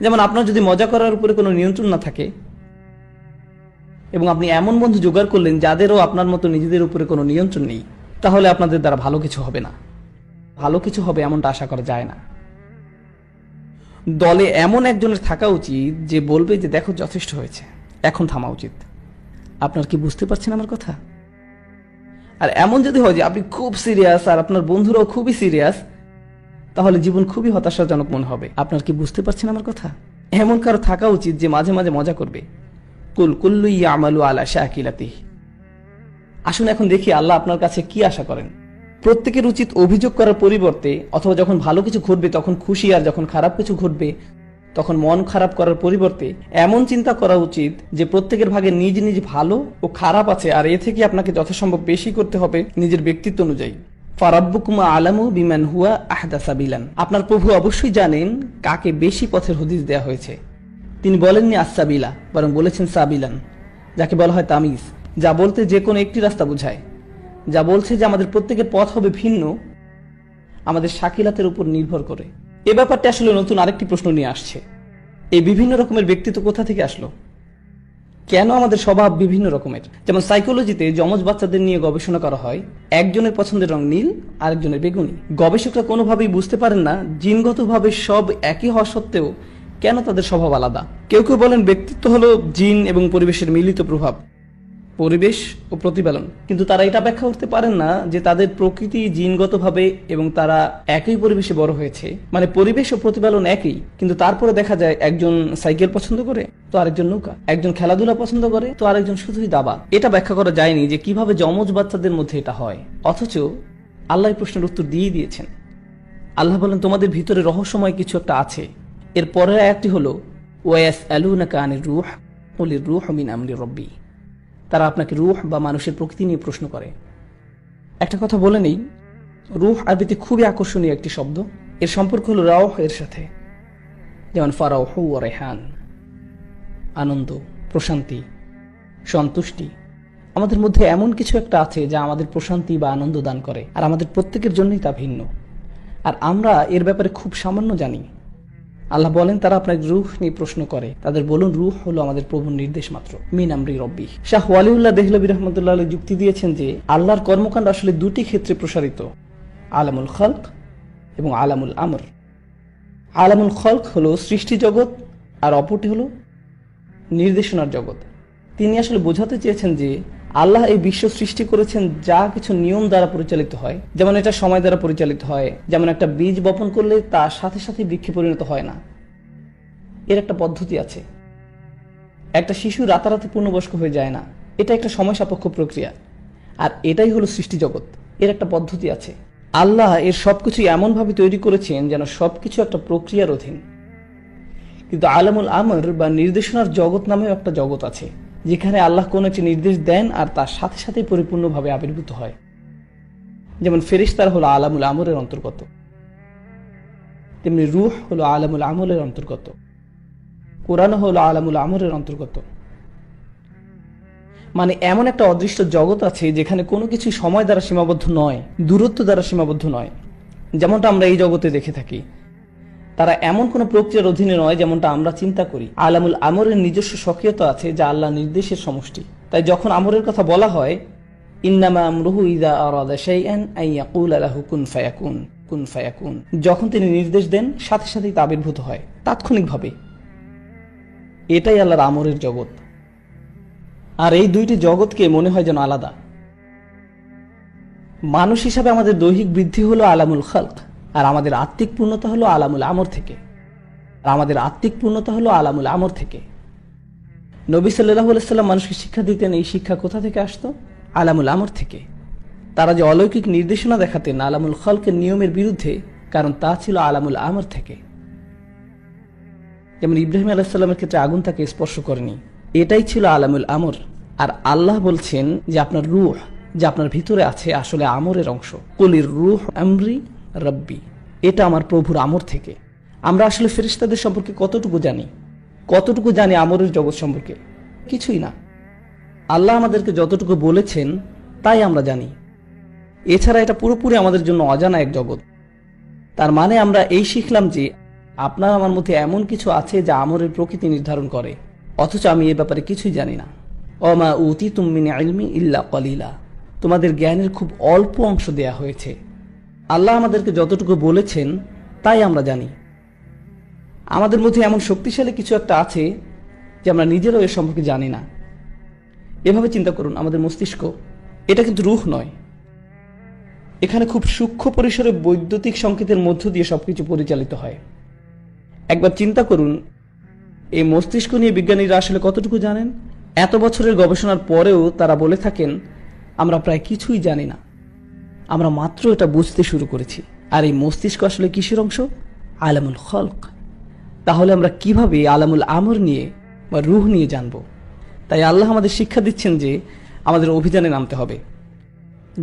S2: যেমন আপনার যদি মজা করার উপরে কোনো নিয়ন্ত্রণ না থাকে, এবং আপনি এমন বন্ধু জোগাড় করলেন যাদেরও আপনার মতো নিজেদের উপরে কোনো নিয়ন্ত্রণ নেই, তাহলে আপনাদের দ্বারা ভালো কিছু হবে না। ভালো কিছু হবে এমনটা আশা করা যায় না। দলে এমন একজনের থাকা উচিত যে বলবে যে দেখো যথেষ্ট হয়েছে, এখন থামা উচিত। আপনার কি বুঝতে পারছেন আমার কথা? আর এমন যদি হয় যে আপনি খুব সিরিয়াস আর আপনার বন্ধুরাও খুবই সিরিয়াস, তাহলে জীবন খুবই হতাশাজনক মনে হবে। আপনার কি বুঝতে পারছেন আমার কথা? এমন কারো থাকা উচিত যে মাঝে মাঝে মজা করবে। কুল কুল্লু ইয়ামালু আলা শাকিলাতিহি। আসুন এখন দেখি আল্লাহ আপনার কাছে কি আশা করেন। প্রত্যেকের উচিত অভিযোগ করার পরিবর্তে, অথবা যখন ভালো কিছু ঘটবে তখন খুশি, আর যখন খারাপ কিছু ঘটবে তখন মন খারাপ করার পরিবর্তে এমন চিন্তা করা উচিত যে প্রত্যেকের ভাগে নিজ নিজ ভালো ও খারাপ আছে, আর এ থেকে আপনাকে যথাসম্ভব বেশি করতে হবে নিজের ব্যক্তিত্ব অনুযায়ী। ফারাব্বুকুম আলামু বিমান হুয়া আহদা সাবিলান। আপনার প্রভু অবশ্যই জানেন কাকে বেশি পথের হদিস দেয়া হয়েছে। তিনি বলেননি আসসাবিলা, বরং বলেছেন সাবিলান, যাকে বলা হয় তামিজ, যা বলতে যে কোনো একটি রাস্তা বোঝায়, যা বলছে যে আমাদের প্রত্যেকের পথ হবে ভিন্ন আমাদের শাকিলাতের উপর নির্ভর করে। এ ব্যাপারটা আসলে নতুন আরেকটি প্রশ্ন নিয়ে আসছে। এই বিভিন্ন রকমের ব্যক্তিত্ব কোথা থেকে আসলো? কেন আমাদের স্বভাব বিভিন্ন রকমের? যেমন সাইকোলজিতে যমজ বাচ্চাদের নিয়ে গবেষণা করা হয়, একজনের পছন্দের রং নীল, আরেকজনের বেগুনি। গবেষকরা কোনোভাবেই বুঝতে পারেন না জিনগতভাবে সব একই হওয়া সত্ত্বেও কেন তাদের স্বভাব আলাদা। কেউ কেউ বলেন ব্যক্তিত্ব হলো জিন এবং পরিবেশের মিলিত প্রভাব, পরিবেশ ও প্রতিপালন। কিন্তু তারা এটা ব্যাখ্যা করতে পারেন না যে তাদের প্রকৃতি জিনগতভাবে এবং তারা একই পরিবেশে বড় হয়েছে, মানে পরিবেশ ও প্রতিপালন একই, কিন্তু তারপরে দেখা যায় একজন সাইকেল পছন্দ করে তো আরেকজন নৌকা, একজন খেলাধুলা পছন্দ করে তো আরেকজন শুধুই দাবা। এটা ব্যাখ্যা করা যায়নি যে কিভাবে যমজ বাচ্চাদের মধ্যে এটা হয়, অথচ আল্লাহ এই প্রশ্নের উত্তর দিয়ে দিয়েছেন। আল্লাহ বলেন তোমাদের ভিতরে রহস্যময় কিছু একটা আছে। এর পরের আয়াতটি হলো ওয়ায়াসআলুনাকা আনির রূহ কুলির রূহু মিন আমরি রাব্বি। তারা আপনাকে রূহ বা মানুষের প্রকৃতি নিয়ে প্রশ্ন করে। একটা কথা বলে নেই, রূহ আরবিতে খুবই আকর্ষণীয় একটি শব্দ। এর সম্পর্ক হলো রাওহ এর সাথে, যেমন ফারাউহু ওয়া রায়হান, আনন্দ, প্রশান্তি, সন্তুষ্টি। আমাদের মধ্যে এমন কিছু একটা আছে যা আমাদের প্রশান্তি বা আনন্দ দান করে, আর আমাদের প্রত্যেকের জন্যই তা ভিন্ন, আর আমরা এর ব্যাপারে খুব সামান্য জানি। আল্লাহ বলেন তারা আপনাকে রূহ নিয়ে প্রশ্ন করে, তাদের বলুন রূহ হলো আমাদের প্রভুর নির্দেশ মাত্র, মিন আমরি রব্বি। শাহ ওয়ালিউল্লাহ দেহলভী রহমতুল্লাহ আলাইহি যুক্তি দিয়েছেন যে আল্লাহর কর্মকাণ্ড আসলে দুটি ক্ষেত্রে প্রসারিত, আলামুল খালক এবং আলামুল আমর। আলামুল খালক হলো সৃষ্টি জগৎ, আর অপরটি হলো নির্দেশনার জগৎ। তিনি আসলে বোঝাতে চেয়েছেন যে আল্লাহ এই বিশ্ব সৃষ্টি করেছেন যা কিছু নিয়ম দ্বারা পরিচালিত হয়, যেমন এটা সময় দ্বারা পরিচালিত হয়। যেমন একটা বীজ বপন করলে তার সাথে সাথে বৃক্ষে পরিণত হয় না, এর একটা পদ্ধতি আছে। একটা শিশু রাতারাতি পূর্ণবয়স্ক হয়ে যায় না, এটা একটা সময় সাপেক্ষ প্রক্রিয়া। আর এটাই হলো সৃষ্টি জগৎ, এর একটা পদ্ধতি আছে। আল্লাহ এর সবকিছু এমনভাবে তৈরি করেছেন যেন সবকিছু একটা প্রক্রিয়ার অধীন। কিন্তু আলামুল আমর বা নির্দেশনার জগৎ নামেও একটা জগৎ আছে, যেখানে আল্লাহ কোন একটি নির্দেশ দেন আর তার সাথে সাথে পরিপূর্ণভাবে আবির্ভূত হয়। যেমন ফেরেশতারা হলো আলামুল আমরের অন্তর্গত, তেমনি রূহ হলো আলামুল আমলের অন্তর্গত, কোরআন হলো আলামুল আমরের অন্তর্গত। মানে এমন একটা অদৃশ্য জগৎ আছে যেখানে কোনো কিছু সময় দ্বারা সীমাবদ্ধ নয়, দূরত্ব দ্বারা সীমাবদ্ধ নয়, যেমনটা আমরা এই জগতে দেখে থাকি। তারা এমন কোন প্রক্রিয়ার অধীনে নয় যেমনটা আমরা চিন্তা করি। আলামুল আমরের নিজস্ব সক্রিয়তা আছে যা আল্লাহ নির্দেশের সমষ্টি। তাই যখন আমরের কথা বলা হয়, ইন্নামা আমরুহু ইযা আরাদা শাইআন আন ইয়াকুলা লাহু কুন ফায়াকুন, কুন ফায়াকুন। যখন তিনি নির্দেশ দেন সাথে সাথেই তা আবির্ভূত হয় তাৎক্ষণিকভাবে। এটাই আল্লাহর আমরের জগৎ। আর এই দুইটি জগৎকে মনে হয় যেন আলাদা। মানুষ হিসাবে আমাদের দৈহিক বৃদ্ধি হলো আলামুল খালক, আর আমাদের আত্মিক পূর্ণতা হলো আলামুল আমর থেকে, নবী সাল্লাল্লাহু আলাইহি ওয়াসাল্লাম মানুষকে শিক্ষা দিতেন, এই শিক্ষা কোথা থেকে আসতো? আলামুল আমর থেকে। তারা যে অলৌকিক নির্দেশনা দেখাতেন আলামুল খালকের নিয়মের বিরুদ্ধে, কারণ তা ছিল আলামুল আমর থেকে। যেমন ইব্রাহিম আলাইহিস সালামের ক্ষেত্রে আগুন তাকে স্পর্শ করেনি, এটাই ছিল আলামুল আমর। আর আল্লাহ বলছেন যে আপনার রূহ, যা আপনার ভিতরে আছে, আসলে আমরের অংশ। কুলির রূহ আমরি রব্বি, এটা আমার প্রভুর আমর থেকে। আমরা আসলে ফেরেশতাদের সম্পর্কে কতটুকু জানি আমরের জগৎ সম্পর্কে? কিছুই না। আল্লাহ আমাদেরকে যতটুকু বলেছেন তাই আমরা জানি, এছাড়া এটা পুরোপুরি আমাদের জন্য অজানা এক জগৎ। তার মানে আমরা এই শিখলাম যে আপনার আমার মধ্যে এমন কিছু আছে যা আমরের প্রকৃতি নির্ধারণ করে, অথচ আমি এ ব্যাপারে কিছুই জানি না। ওমা উতিতুম মিন ইলমি ইল্লা কলিলা, তোমাদের জ্ঞানের খুব অল্প অংশ দেয়া হয়েছে। আল্লাহ আমাদেরকে যতটুকু বলেছেন তাই আমরা জানি। আমাদের মধ্যে এমন শক্তিশালী কিছু একটা আছে যে আমরা নিজেরাও এর সম্পর্কে জানি না। এভাবে চিন্তা করুন, আমাদের মস্তিষ্ক, এটা কিন্তু রূহ নয়। এখানে খুব সূক্ষ্ম পরিসরে বৈদ্যুতিক সংকেতের মধ্য দিয়ে সবকিছু পরিচালিত হয়। একবার চিন্তা করুন, এই মস্তিষ্ক নিয়ে বিজ্ঞানীরা আসলে কতটুকু জানেন? এত বছরের গবেষণার পরেও তারা বলে থাকেন আমরা প্রায় কিছুই জানি না, আমরা মাত্র এটা বুঝতে শুরু করেছি। আর এই মস্তিষ্ক আসলে কিসের অংশ? আলামুল খালক। তাহলে আমরা কিভাবে আলামুল আমর নিয়ে বা রূহ নিয়ে জানব? তাই আল্লাহ আমাদের শিক্ষা দিচ্ছেন যে আমাদের অভিযানে নামতে হবে।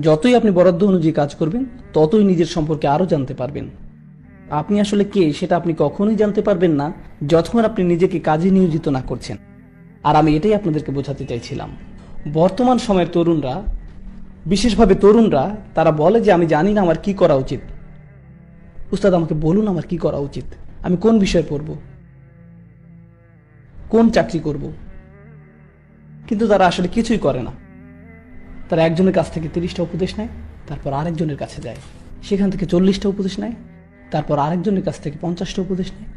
S2: যতই আপনি বরাদ্দ অনুযায়ী কাজ করবেন, ততই নিজের সম্পর্কে আরো জানতে পারবেন। আপনি আসলে কে সেটা আপনি কখনোই জানতে পারবেন না যতক্ষণ আপনি নিজেকে কাজে নিয়োজিত না করছেন। আর আমি এটাই আপনাদেরকে বোঝাতে চাইছিলাম। বর্তমান সময়ের তরুণরা, বিশেষভাবে তরুণরা, তারা বলে যে আমি জানি না আমার কি করা উচিত। উস্তাদ আমাকে বলুন আমার কি করা উচিত, আমি কোন বিষয়ে পড়ব, কোন চাকরি করব। কিন্তু তারা আসলে কিছুই করে না। তারা একজনের কাছ থেকে 30টা উপদেশ নেয়, তারপর আরেকজনের কাছে যায়, সেখান থেকে 40টা উপদেশ নেয়, তারপর আরেকজনের কাছ থেকে 50টা উপদেশ নেয়।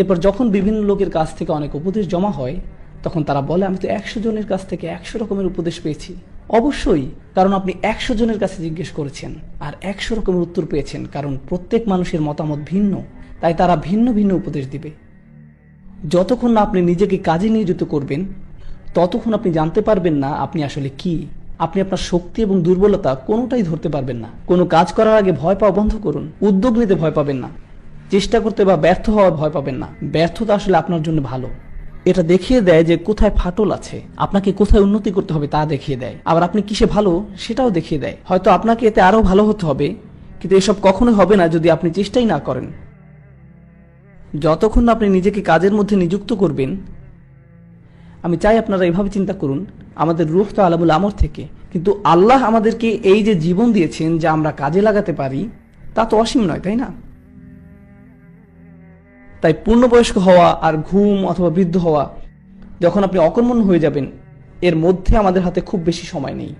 S2: এরপর যখন বিভিন্ন লোকের কাছ থেকে অনেক উপদেশ জমা হয়, তখন তারা বলে আমি তো 100 জনের কাছ থেকে 100 রকমের উপদেশ পেয়েছি। অবশ্যই, কারণ আপনি 100 জনের কাছে জিজ্ঞেস করেছেন আর 100 রকমের উত্তর পেয়েছেন, কারণ প্রত্যেক মানুষের মতামত ভিন্ন, তাই তারা ভিন্ন ভিন্ন উপদেশ দিবে। যতক্ষণ না আপনি নিজেকে কাজে নিয়োজিত করবেন, ততক্ষণ আপনি জানতে পারবেন না আপনি আসলে কি। আপনি আপনার শক্তি এবং দুর্বলতা কোনোটাই ধরতে পারবেন না। কোনো কাজ করার আগে ভয় পাওয়া বন্ধ করুন। উদ্যোগ নিতে ভয় পাবেন না, চেষ্টা করতে বা ব্যর্থ হওয়ার ভয় পাবেন না। ব্যর্থতা আসলে আপনার জন্য ভালো। এটা দেখিয়ে দেয় যে কোথায় ফাটল আছে, আপনাকে কোথায় উন্নতি করতে হবে তা দেখিয়ে দেয়। আবার আপনি কিসে ভালো সেটাও দেখিয়ে দেয়। হয়তো আপনাকে এতে আরো ভালো হতে হবে, কিন্তু এসব কখনোই হবে না যদি আপনি চেষ্টাই না করেন। যতক্ষণ আপনি নিজেকে কাজের মধ্যে নিযুক্ত করবেন, আমি চাই আপনারা এভাবে চিন্তা করুন, আমাদের রূহ তো আলামুল আমর থেকে, কিন্তু আল্লাহ আমাদেরকে এই যে জীবন দিয়েছেন যা আমরা কাজে লাগাতে পারি, তা তো অসীম নয়, তাই না? তাই পূর্ণবয়স্ক হওয়া আর ঘুম অথবা বৃদ্ধ হওয়া, যখন আপনি অকর্মণ্য হয়ে যাবেন, এর মধ্যে আমাদের হাতে খুব বেশি সময় নেই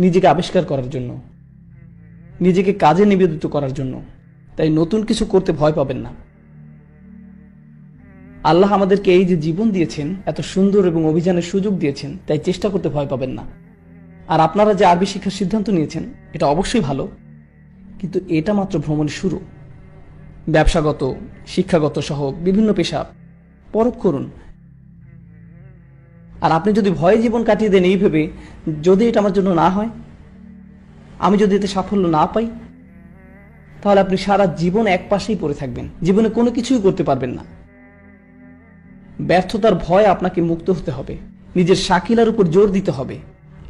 S2: নিজেকে আবিষ্কার করার জন্য, নিজেকে কাজে নিবেদিত করার জন্য। তাই নতুন কিছু করতে ভয় পাবেন না। আল্লাহ আমাদেরকে এই যে জীবন দিয়েছেন, এত সুন্দর এবং অভিযানের সুযোগ দিয়েছেন, তাই চেষ্টা করতে ভয় পাবেন না। আর আপনারা যে আরবি শিক্ষার সিদ্ধান্ত নিয়েছেন, এটা অবশ্যই ভালো, কিন্তু এটা মাত্র ভ্রমণের শুরু। ব্যবসাগত, শিক্ষাগত সহ বিভিন্ন পেশা পরখ করুন। আর আপনি যদি ভয়ে জীবন কাটিয়ে দেন এই ভেবে, যদি এটা আমার জন্য না হয়, আমি যদি এতে সাফল্য না পাই, তাহলে আপনি সারা জীবন এক পাশেই পড়ে থাকবেন, জীবনে কোনো কিছুই করতে পারবেন না। ব্যর্থতার ভয় আপনাকে মুক্ত হতে হবে, নিজের শাকিলার উপর জোর দিতে হবে,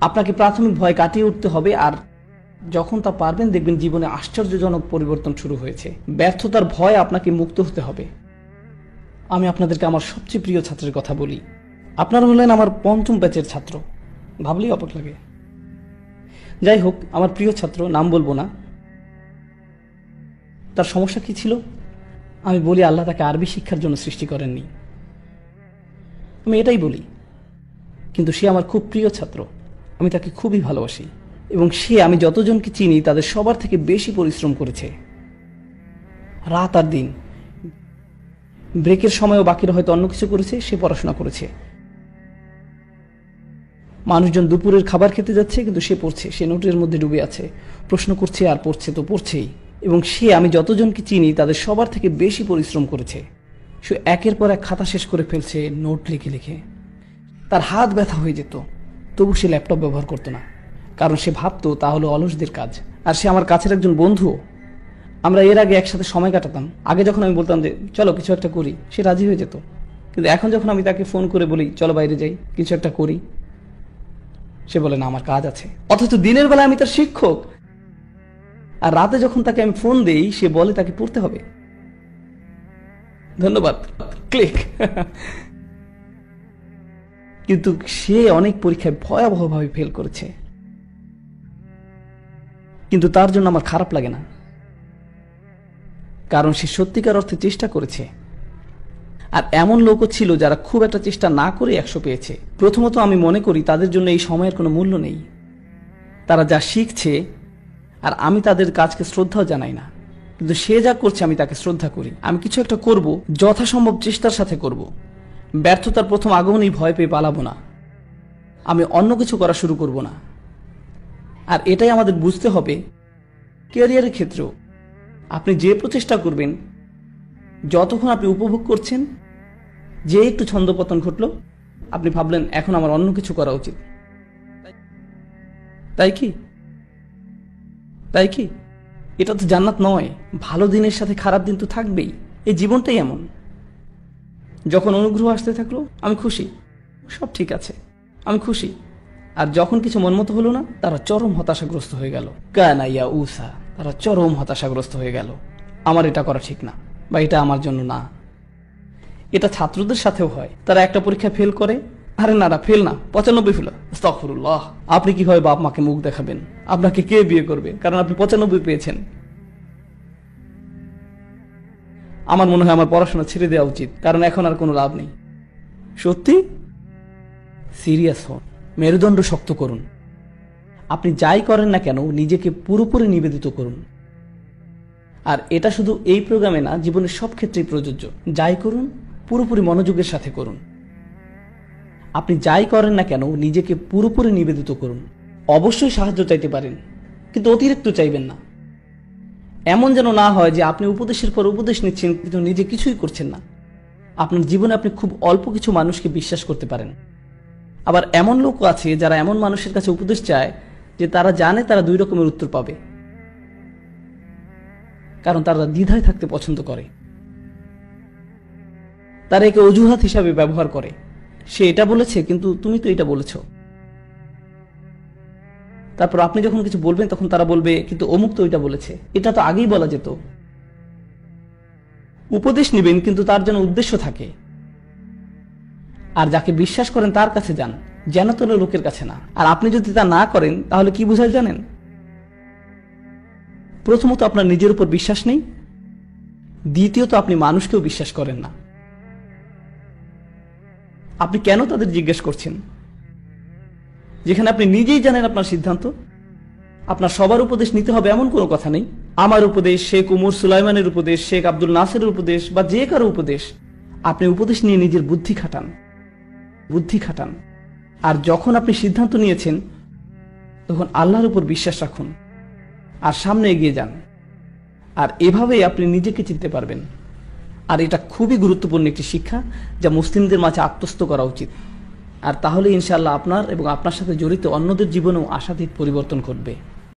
S2: আপনাকে প্রাথমিক ভয় কাটিয়ে উঠতে হবে। আর যখন তা পারবেন, দেখবেন জীবনে আশ্চর্যজনক পরিবর্তন শুরু হয়েছে। ব্যর্থতার ভয় আপনাকে মুক্ত হতে হবে। আমি আপনাদেরকে আমার সবচেয়ে প্রিয় ছাত্রের কথা বলি। আপনারা হলেন আমার 5ম ব্যাচের ছাত্র, ভাবলেই অবাক লাগে। যাই হোক, আমার প্রিয় ছাত্র, নাম বলবো না। তার সমস্যা কি ছিল? আমি বলি আল্লাহ তাকে আরবি শিক্ষার জন্য সৃষ্টি করেননি, আমি এটাই বলি। কিন্তু সে আমার খুব প্রিয় ছাত্র, আমি তাকে খুবই ভালোবাসি, এবং সে, আমি যতজনকে চিনি তাদের সবার থেকে বেশি পরিশ্রম করেছে, রাত আর দিন। ব্রেকের সময়ও বাকিরা হয়তো অন্য কিছু করেছে, সে পড়াশোনা করেছে। মানুষজন দুপুরের খাবার খেতে যাচ্ছে, কিন্তু সে পড়ছে, সে নোটের মধ্যে ডুবে আছে, প্রশ্ন করছে আর পড়ছে তো পড়ছেই। এবং সে, আমি যতজনকে চিনি তাদের সবার থেকে বেশি পরিশ্রম করেছে। সে একের পর এক খাতা শেষ করে ফেলছে, নোট লিখে লিখে। তার হাত ব্যথা হয়ে যেত, তবু সে ল্যাপটপ ব্যবহার করতো না, কারণ সে ভাবতো তা হলো অলসদের কাজ। আর সে আমার কাছের একজন বন্ধু, আমরা এর আগে একসাথে সময় কাটাতাম। আগে যখন আমি বলতাম যে চলো কিছু একটা করি, সে রাজি হয়ে যেত। কিন্তু এখন যখন আমি তাকে ফোন করে বলি চলো বাইরে যাই, কিছু একটা করি, সে বলে না আমার কাজ আছে। অথচ দিনের বেলা আমি তার শিক্ষক, আর রাতে যখন তাকে আমি ফোন দেই, সে বলে তাকে পড়তে হবে। ধন্যবাদ, ক্লিক। কিন্তু সে অনেক পরীক্ষায় ভয়াবহভাবে ফেল করেছে, কিন্তু তার জন্য আমার খারাপ লাগে না, কারণ সে সত্যিকার অর্থে চেষ্টা করেছে। আর এমন লোকও ছিল যারা খুব একটা চেষ্টা না করে 100 পেয়েছে। প্রথমত আমি মনে করি তাদের জন্য এই সময়ের কোনো মূল্য নেই। তারা যা শিখছে, আর আমি তাদের কাজকে শ্রদ্ধাও জানাই না, কিন্তু সে যা করছে আমি তাকে শ্রদ্ধা করি। আমি কিছু একটা করব, যথাসম্ভব চেষ্টার সাথে করব। ব্যর্থতার প্রথম আগমনেই ভয় পেয়ে পালাবো না, আমি অন্য কিছু করা শুরু করব না। আর এটাই আমাদের বুঝতে হবে ক্যারিয়ারের ক্ষেত্রেও। আপনি যে প্রচেষ্টা করবেন, যতক্ষণ আপনি উপভোগ করছেন, যে একটু ছন্দপতন ঘটলো, আপনি ভাবলেন এখন আমার অন্য কিছু করা উচিত। তাই কি? তাই কি? এটা তো জান্নাত নয়। ভালো দিনের সাথে খারাপ দিন তো থাকবেই, এই জীবনটাই এমন। যখন অনুগ্রহ আসতে থাকলো, আমি খুশি, সব ঠিক আছে, আমি খুশি। আর যখন কিছু মনমতো হলো না, তারা চরম হতাশাগ্রস্ত হয়ে গেল। কানা ইয়া উসা, তারা চরম হতাশাগ্রস্ত হয়ে গেল। আমার এটা করা ঠিক না বা এটা আমার জন্য না। এটা ছাত্রদের সাথেও হয়। তারা একটা পরীক্ষা ফেল করে, আরে না ফেল না, 95 ফেল, আস্তাগফিরুল্লাহ। আপনি কিভাবে বাপ মাকে মুখ দেখাবেন? আপনাকে কে বিয়ে করবে? কারণ আপনি 95 পেয়েছেন। আমার মনে হয় আমার পড়াশোনা ছেড়ে দেওয়া উচিত, কারণ এখন আর কোনো লাভ নেই। সত্যি সিরিয়াস হন, মেরুদণ্ড শক্ত করুন। আপনি যাই করেন না কেন নিজেকে পুরোপুরি নিবেদিত করুন। আর এটা শুধু এই প্রোগ্রামে না, জীবনের সব ক্ষেত্রেই প্রযোজ্য। যাই করুন পুরোপুরি মনোযোগের সাথে করুন। আপনি যাই করেন না কেন নিজেকে পুরোপুরি নিবেদিত করুন। অবশ্যই সাহায্য চাইতে পারেন, কিন্তু অতিরিক্ত চাইবেন না। এমন যেন না হয় যে আপনি উপদেশের পর উপদেশ নিচ্ছেন কিন্তু নিজে কিছুই করছেন না। আপনার জীবনে আপনি খুব অল্প কিছু মানুষকে বিশ্বাস করতে পারেন। আবার এমন লোক আছে যারা এমন মানুষের কাছে উপদেশ চায় যে তারা জানে তারা 2 রকমের উত্তর পাবে, কারণ তারা দ্বিধায় থাকতে পছন্দ করে। তারা একে অজুহাত হিসাবে ব্যবহার করে। সে এটা বলেছে কিন্তু তুমি তো এটা বলেছ। তারপর আপনি যখন কিছু বলবেন তখন তারা বলবে কিন্তু অমুক তো এটা বলেছে, এটা তো আগেই বলা যেত। উপদেশ নেবেন কিন্তু তার জন্য উদ্দেশ্য থাকে। আর যাকে বিশ্বাস করেন তার কাছে যান, যেন তোর লোকের কাছে না। আর আপনি যদি তা না করেন তাহলে কি বোঝায় জানেন? প্রথমত আপনার নিজের উপর বিশ্বাস নেই, দ্বিতীয়ত আপনি মানুষকেও বিশ্বাস করেন না। আপনি কেন তাদের জিজ্ঞেস করছেন যেখানে আপনি নিজেই জানেন আপনার সিদ্ধান্ত? আপনার সবার উপদেশ নিতে হবে এমন কোনো কথা নেই। আমার উপদেশ, শেখ উমর সুলাইমানের উপদেশ, শেখ আব্দুল নাসেরের উপদেশ বা যে কারো উপদেশ, আপনি উপদেশ নিয়ে নিজের বুদ্ধি খাটান। আর যখন আপনি সিদ্ধান্ত নিয়েছেন তখন আল্লাহর উপর বিশ্বাস রাখুন আর সামনে এগিয়ে যান। আর এভাবেই আপনি নিজেকে চিনতে পারবেন। আর এটা খুবই গুরুত্বপূর্ণ একটি শিক্ষা যা মুসলিমদের মাঝে আত্মস্থ করা উচিত। আর তাহলে ইনশাআল্লাহ আপনার এবং আপনার সাথে জড়িত অন্যদের জীবনেও আশাতীত পরিবর্তন ঘটবে।